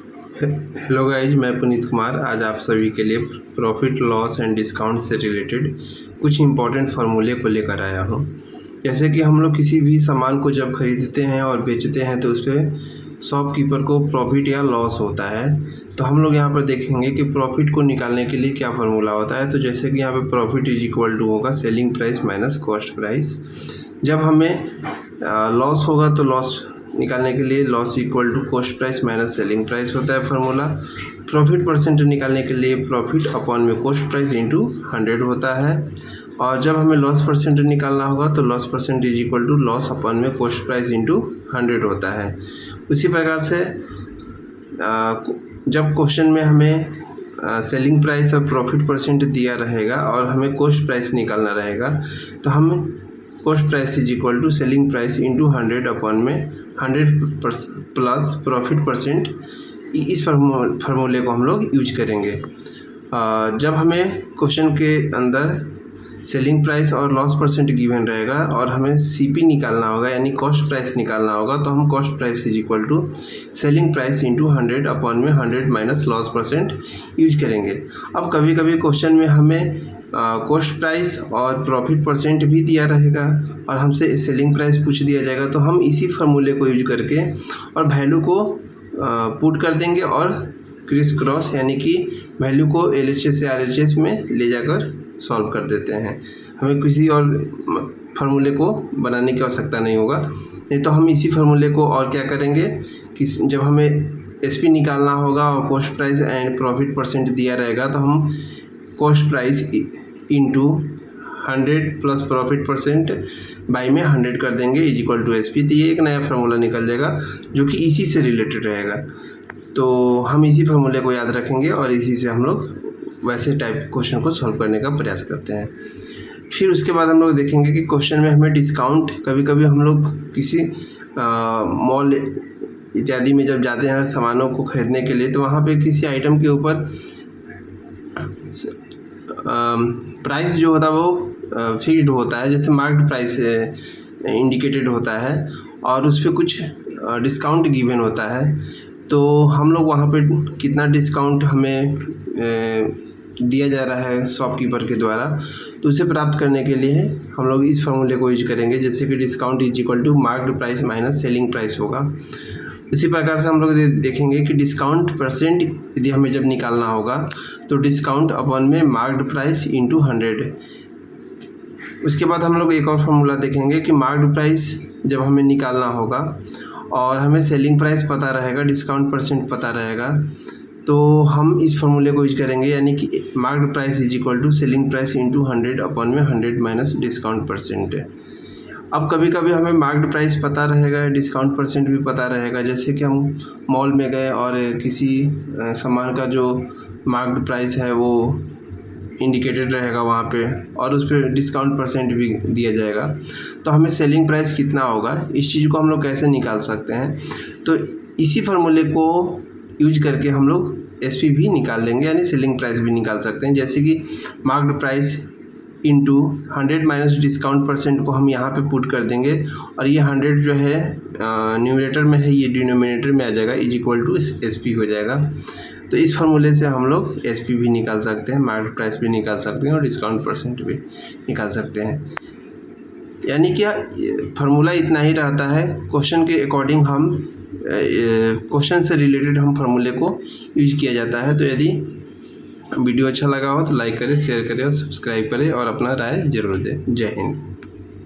Hello guys, मैं पुनीत कुमार आज आप सभी के लिए प्रॉफिट लॉस एंड डिस्काउंट से रिलेटेड कुछ इम्पॉर्टेंट फार्मूले को लेकर आया हूँ। जैसे कि हम लोग किसी भी सामान को जब खरीदते हैं और बेचते हैं तो उस पर शॉपकीपर को प्रॉफिट या लॉस होता है। तो हम लोग यहाँ पर देखेंगे कि प्रॉफिट को निकालने के लिए क्या फार्मूला होता है। तो जैसे कि यहाँ पे प्रॉफिट इज इक्वल टू होगा selling price minus cost price. जब हमें लॉस होगा तो लॉस निकालने के लिए loss equal to cost price minus selling price होता है फार्मूला। प्रॉफिट परसेंट निकालने के लिए प्रॉफिट अपॉन में कॉस्ट प्राइस इंटू 100 होता है। और जब हमें लॉस परसेंट निकालना होगा तो loss percent is equal to loss upon में कॉस्ट प्राइस इंटू 100 होता है। उसी प्रकार से जब क्वेश्चन में हमें सेलिंग प्राइस और प्रॉफिट परसेंट दिया रहेगा और हमें कॉस्ट प्राइस निकालना रहेगा तो हम cost price is equal to selling price into 100 upon में 100 प्लस प्रॉफिट परसेंट, इस फार्मूले को हम लोग यूज करेंगे। जब हमें क्वेश्चन के अंदर सेलिंग प्राइस और लॉस परसेंट गिवन रहेगा और हमें सीपी निकालना होगा यानी कॉस्ट प्राइस निकालना होगा तो हम cost price is equal to selling price into 100 upon में 100 माइनस लॉस परसेंट यूज करेंगे। अब कभी कभी क्वेश्चन में हमें कॉस्ट प्राइस और प्रॉफिट परसेंट भी दिया रहेगा और हमसे सेलिंग प्राइस पूछ दिया जाएगा तो हम इसी फार्मूले को यूज करके और वैल्यू को पुट कर देंगे और क्रिस क्रॉस यानी कि वैल्यू को LHS से RHS में ले जाकर सॉल्व कर देते हैं। हमें किसी और फार्मूले को बनाने की आवश्यकता नहीं होगा। नहीं तो हम इसी फार्मूले को और क्या करेंगे कि जब हमें SP निकालना होगा और cost price and profit percent दिया रहेगा तो हम cost price into 100 plus profit percent by में 100 कर देंगे इज इक्वल टू SP। तो ये एक नया फार्मूला निकल जाएगा जो कि इसी से रिलेटेड रहेगा। तो हम इसी फार्मूले को याद रखेंगे और इसी से हम लोग वैसे टाइप के क्वेश्चन को सॉल्व करने का प्रयास करते हैं। फिर उसके बाद हम लोग देखेंगे कि क्वेश्चन में हमें डिस्काउंट, कभी कभी हम लोग किसी मॉल इत्यादि में जब जाते हैं सामानों को खरीदने के लिए तो वहाँ पे किसी आइटम के ऊपर प्राइस जो होता है वो फिक्स्ड होता है, जैसे मार्क्ड प्राइस इंडिकेटेड होता है और उस पर कुछ डिस्काउंट गिवन होता है। तो हम लोग वहाँ पे कितना डिस्काउंट हमें दिया जा रहा है शॉपकीपर के द्वारा, तो उसे प्राप्त करने के लिए हम लोग इस फार्मूले को यूज करेंगे, जैसे कि discount is equal to marked price minus selling price होगा। इसी प्रकार से हम लोग देखेंगे कि डिस्काउंट परसेंट यदि हमें जब निकालना होगा तो डिस्काउंट अपॉन में मार्क्ड प्राइस इंटू 100। उसके बाद हम लोग एक और फार्मूला देखेंगे कि मार्क्ड प्राइस जब हमें निकालना होगा और हमें सेलिंग प्राइस पता रहेगा, डिस्काउंट परसेंट पता रहेगा, तो हम इस फार्मूले को यूज करेंगे यानी कि marked price is equal to selling price into 100 upon में 100 माइनस डिस्काउंट परसेंट। अब कभी कभी हमें मार्क्ड प्राइस पता रहेगा, डिस्काउंट परसेंट भी पता रहेगा, जैसे कि हम मॉल में गए और किसी सामान का जो मार्क्ड प्राइस है वो इंडिकेटेड रहेगा वहाँ पे और उस पर डिस्काउंट परसेंट भी दिया जाएगा, तो हमें सेलिंग प्राइस कितना होगा इस चीज़ को हम लोग कैसे निकाल सकते हैं। तो इसी फार्मूले को यूज करके हम लोग SP भी निकाल लेंगे यानी सेलिंग प्राइस भी निकाल सकते हैं, जैसे कि marked price into 100 minus discount percent को हम यहाँ पे पुट कर देंगे और ये 100 जो है न्यूमरेटर में है, ये डिनोमिनेटर में आ जाएगा इज इक्वल टू SP हो जाएगा। तो इस फार्मूले से हम लोग SP भी निकाल सकते हैं, मार्केट प्राइस भी निकाल सकते हैं और डिस्काउंट परसेंट भी निकाल सकते हैं। यानी क्या फार्मूला इतना ही रहता है, क्वेश्चन के अकॉर्डिंग हम क्वेश्चन से रिलेटेड हम फार्मूले को यूज किया जाता है। तो यदि वीडियो अच्छा लगा हो तो लाइक करें, शेयर करें और सब्सक्राइब करें और अपना राय जरूर दें। जय हिंद।